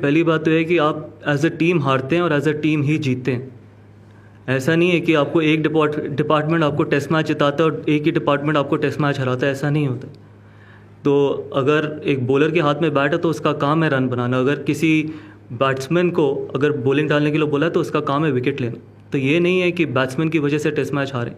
पहली बात तो है कि आप एज अ टीम हारते हैं और एज अ टीम ही जीतते हैं। ऐसा नहीं है कि आपको एक डिपार्टमेंट आपको टेस्ट मैच जिताता है और एक ही डिपार्टमेंट आपको टेस्ट मैच हराता है, ऐसा नहीं होता। तो अगर एक बॉलर के हाथ में बैट है तो उसका काम है रन बनाना। अगर किसी बैट्समैन को अगर बॉलिंग डालने के लिए बोला है तो उसका काम है विकेट लेना। तो ये नहीं है कि बैट्समैन की वजह से टेस्ट मैच हारे।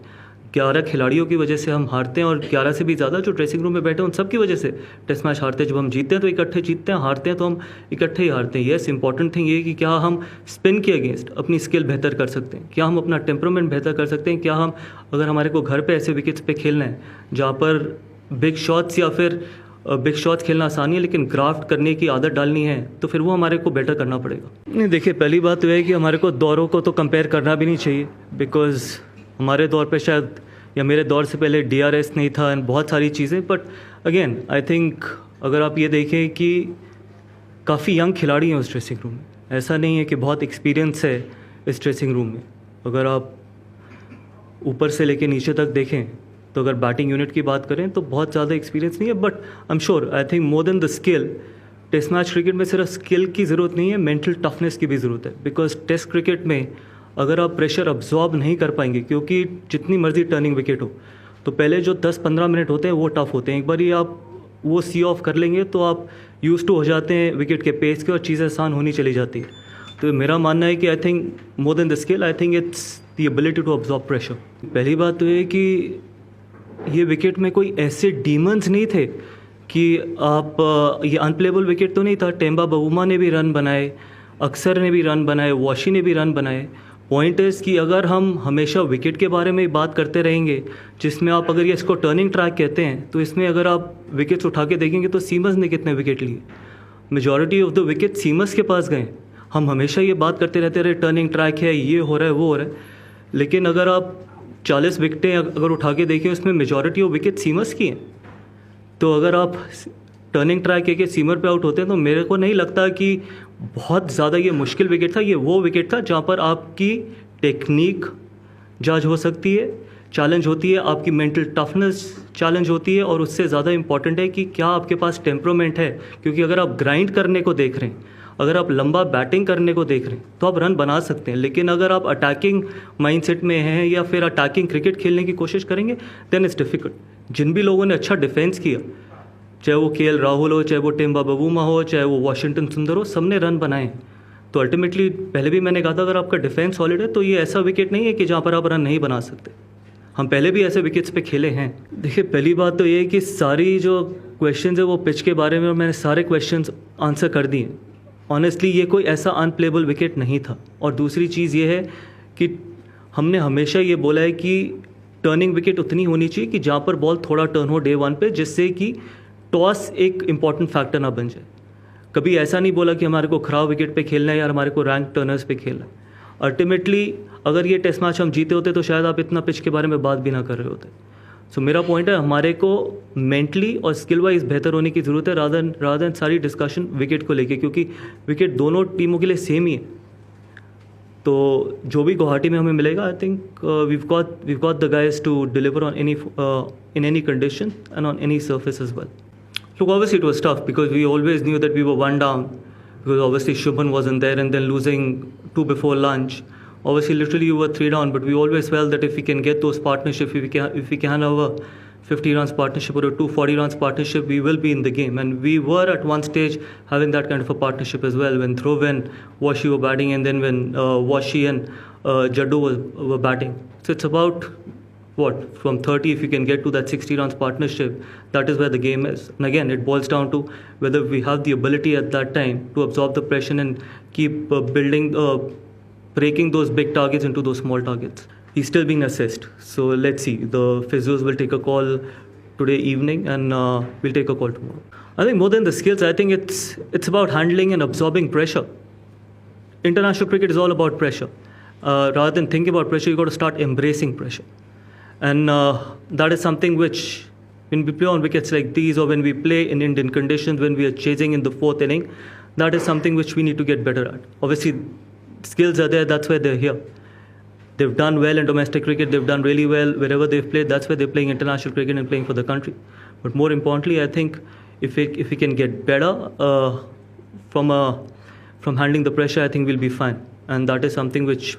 11 खिलाड़ियों की वजह से हम हारते हैं और 11 से भी ज़्यादा जो ड्रेसिंग रूम में बैठे हैं उन सब की वजह से टेस्ट मैच हारते हैं। जब हम जीतते हैं तो इकट्ठे जीतते हैं, हारते हैं तो हम इकट्ठे ही हारते हैं। येस, इंपॉर्टेंट थिंग ये है कि क्या हम स्पिन के अगेंस्ट अपनी स्किल बेहतर कर सकते हैं, क्या हम अपना टेम्परामेंट बेहतर कर सकते हैं, क्या हम अगर हमारे को घर पर ऐसे विकेट्स पर खेलना है जहाँ पर बिग शॉट्स या फिर बिग शॉट्स खेलना आसानी है लेकिन ग्राफ्ट करने की आदत डालनी है तो फिर वो हमारे को बेटर करना पड़ेगा। नहीं, देखिए, पहली बात तो है कि हमारे को दौरों को तो कंपेयर करना भी नहीं चाहिए, बिकॉज़ हमारे दौर पे शायद या मेरे दौर से पहले DRS नहीं था एंड बहुत सारी चीज़ें। बट अगेन आई थिंक अगर आप ये देखें कि काफ़ी यंग खिलाड़ी हैं उस ड्रेसिंग रूम में, ऐसा नहीं है कि बहुत एक्सपीरियंस है इस ड्रेसिंग रूम में। अगर आप ऊपर से लेके नीचे तक देखें तो अगर बैटिंग यूनिट की बात करें तो बहुत ज़्यादा एक्सपीरियंस नहीं है। But I am sure, I think more than the skill, test match cricket में सिर्फ स्किल की ज़रूरत नहीं है, मेंटल टफनेस की भी ज़रूरत है। बिकॉज टेस्ट क्रिकेट में अगर आप प्रेशर अब्जॉर्ब नहीं कर पाएंगे, क्योंकि जितनी मर्जी टर्निंग विकेट हो तो पहले जो 10-15 मिनट होते हैं वो टफ होते हैं। एक बार ही आप वो सी ऑफ कर लेंगे तो आप यूज टू हो जाते हैं विकेट के पेस के और चीज़ें आसान होनी चली जाती है। तो मेरा मानना है कि I think more than the skill, I think it's the ability to absorb pressure. पहली बात तो ये कि ये विकेट में कोई ऐसे डीमंस नहीं थे कि आप ये अनप्लेबल विकेट तो नहीं था। टेम्बा बवुमा ने भी रन बनाए, अक्सर ने भी रन बनाए, वॉशी ने भी रन बनाए। पॉइंट इज़ कि अगर हम हमेशा विकेट के बारे में ही बात करते रहेंगे, जिसमें आप अगर ये इसको टर्निंग ट्रैक कहते हैं, तो इसमें अगर आप विकेट्स उठा के देखेंगे तो सीमर्स ने कितने विकेट लिए, majority of the wicket seamers के पास गए। हम हमेशा ये बात करते रहते रहे टर्निंग ट्रैक है, ये हो रहा है, वो हो रहा है, लेकिन अगर आप 40 विकेटें अगर उठा के देखें उसमें मेजॉरिटी ऑफ विकेट सीमर्स की हैं। तो अगर आप टर्निंग ट्रैक के सीमर पे आउट होते हैं तो मेरे को नहीं लगता कि बहुत ज़्यादा ये मुश्किल विकेट था। ये वो विकेट था जहाँ पर आपकी टेक्निक जज हो सकती है, चैलेंज होती है, आपकी मेंटल टफनेस चैलेंज होती है, और उससे ज़्यादा इंपॉर्टेंट है कि क्या आपके पास टेम्परामेंट है। क्योंकि अगर आप ग्राइंड करने को देख रहे हैं, अगर आप लंबा बैटिंग करने को देख रहे हैं तो आप रन बना सकते हैं, लेकिन अगर आप अटैकिंग माइंडसेट में हैं या फिर अटैकिंग क्रिकेट खेलने की कोशिश करेंगे देन इट्स डिफ़िकल्ट। जिन भी लोगों ने अच्छा डिफेंस किया, चाहे वो KL राहुल हो, चाहे वो टेम्बा बवुमा हो, चाहे वो वाशिंगटन सुंदर हो, सबने रन बनाए। तो अल्टीमेटली पहले भी मैंने कहा था अगर आपका डिफेंस सॉलिड है तो ये ऐसा विकेट नहीं है कि जहाँ पर आप रन नहीं बना सकते। हम पहले भी ऐसे विकेट्स पे खेले हैं। देखिए, पहली बात तो ये है कि सारी जो क्वेश्चंस है वो पिच के बारे में, और मैंने सारे क्वेश्चंस आंसर कर दिए। ऑनेस्टली ये कोई ऐसा अनप्लेबल विकेट नहीं था। और दूसरी चीज़ ये है कि हमने हमेशा ये बोला है कि टर्निंग विकेट उतनी होनी चाहिए कि जहाँ पर बॉल थोड़ा टर्न हो डे 1 पे, जिससे कि टॉस एक इम्पॉर्टेंट फैक्टर ना बन जाए। कभी ऐसा नहीं बोला कि हमारे को खराब विकेट पे खेलना है या हमारे को रैंक टर्नर्स पे खेलना है। अल्टीमेटली अगर ये टेस्ट मैच हम जीते होते तो शायद आप इतना पिच के बारे में बात भी ना कर रहे होते। सो मेरा पॉइंट है, हमारे को मेंटली और स्किल वाइज बेहतर होने की ज़रूरत है रादर देन सारी डिस्कशन विकेट को लेके, क्योंकि विकेट दोनों टीमों के लिए सेम ही है। तो जो भी गुवाहाटी में हमें मिलेगा, I think we've got the guys to deliver on in any condition and on any surface as well. Look, obviously it was tough because we always knew that we were 1 down, because obviously Shubman wasn't there, and then losing 2 before lunch. Obviously, literally you were 3 down, but we always felt that if we can get those partnerships, if we can have a 50 runs partnership or a 240 runs partnership, we will be in the game. And we were at one stage having that kind of a partnership as well, when Dhruv and Washi were batting, and then when Washi and Jaddu were batting. So it's about from 30, if you can get to that 60 runs partnership, that is where the game is. And again, it boils down to whether we have the ability at that time to absorb the pressure and keep breaking those big targets into those small targets. He's still being assessed, so let's see. The physios will take a call today evening, and we'll take a call tomorrow. I think more than the skills, I think it's about handling and absorbing pressure. International cricket is all about pressure. Rather than thinking about pressure, you got to start embracing pressure. And that is something which, when we play on wickets like these, or when we play in Indian conditions, when we are chasing in the 4th inning, that is something which we need to get better at. Obviously, skills are there, that's why they're here. They've done well in domestic cricket, they've done really well wherever they've played, that's why they're playing international cricket and playing for the country. But more importantly, I think if we can get better from from handling the pressure, I think we'll be fine. And that is something which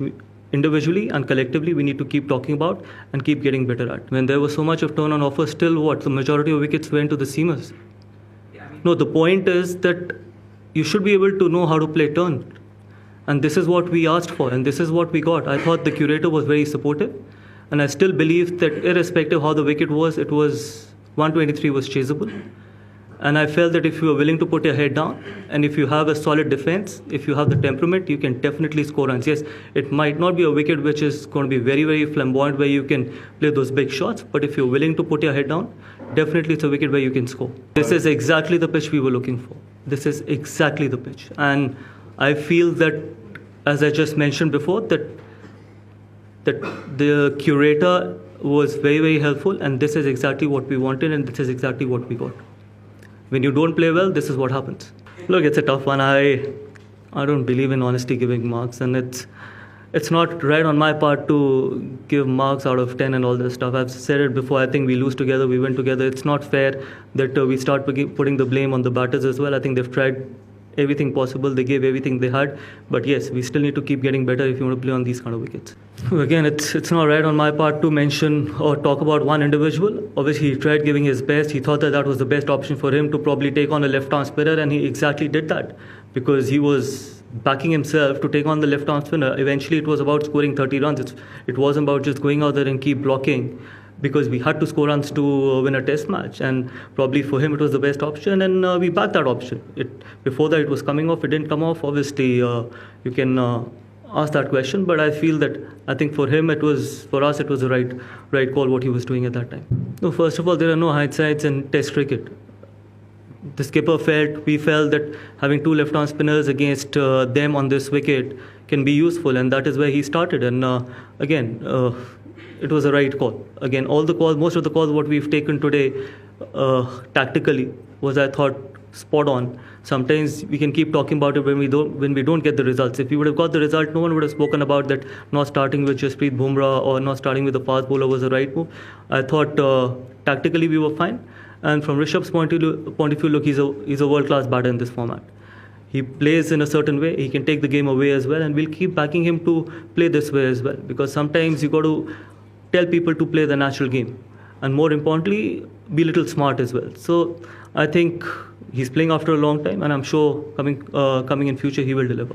individually and collectively we need to keep talking about and keep getting better at. When there was so much of turn on offer, still the majority of wickets went to the seamers. No, the point is that you should be able to know how to play turn. And this is what we asked for, and this is what we got. I thought the curator was very supportive, and I still believe that irrespective of how the wicket was, it was 123 was chaseable. And I felt that if you are willing to put your head down, and if you have a solid defense, if you have the temperament, you can definitely score runs. Yes, it might not be a wicket which is going to be very, very flamboyant where you can play those big shots, but if you're willing to put your head down, definitely it's a wicket where you can score. This is exactly the pitch we were looking for. This is exactly the pitch. And I feel that, as I just mentioned before, that the curator was very, very helpful, and this is exactly what we wanted, and this is exactly what we got. When you don't play well, this is what happens. Look, it's a tough one. I don't believe in honestly giving marks, and it's not right on my part to give marks out of 10 and all this stuff. I've said it before. I think we lose together, we win together. It's not fair that we start putting the blame on the batters as well. I think they've tried everything possible. They gave everything they had. But yes, we still need to keep getting better if you want to play on these kind of wickets. Again, it's not right on my part to mention or talk about one individual. Obviously, he tried giving his best. He thought that was the best option for him to probably take on a left-arm spinner, and he exactly did that because he was backing himself to take on the left-arm spinner. Eventually, it was about scoring 30 runs. It wasn't about just going out there and keep blocking, because we had to score runs to win a test match, and probably for him it was the best option, and we backed that option. Before that it was coming off, it didn't come off. Obviously, you can ask that question, but I feel that I think for him for us it was the right call what he was doing at that time. No, first of all, there are no hindsights in Test cricket. The skipper we felt that having two left-arm spinners against them on this wicket can be useful, and that is where he started. And again. It was a right call. Again, most of the calls what we've taken today tactically was, I thought, spot on. Sometimes we can keep talking about it when we don't get the results. If we would have got the result, no one would have spoken about that. Not starting with Jasprit Bumrah or not starting with the fast bowler was the right move. I thought tactically we were fine. And from Rishabh's point of view, look, he's a world-class batter in this format. He plays in a certain way. He can take the game away as well, and we'll keep backing him to play this way as well. Because sometimes you got to tell people to play the natural game, and more importantly, be a little smart as well. So I think he's playing after a long time, and I'm sure coming in future he will deliver.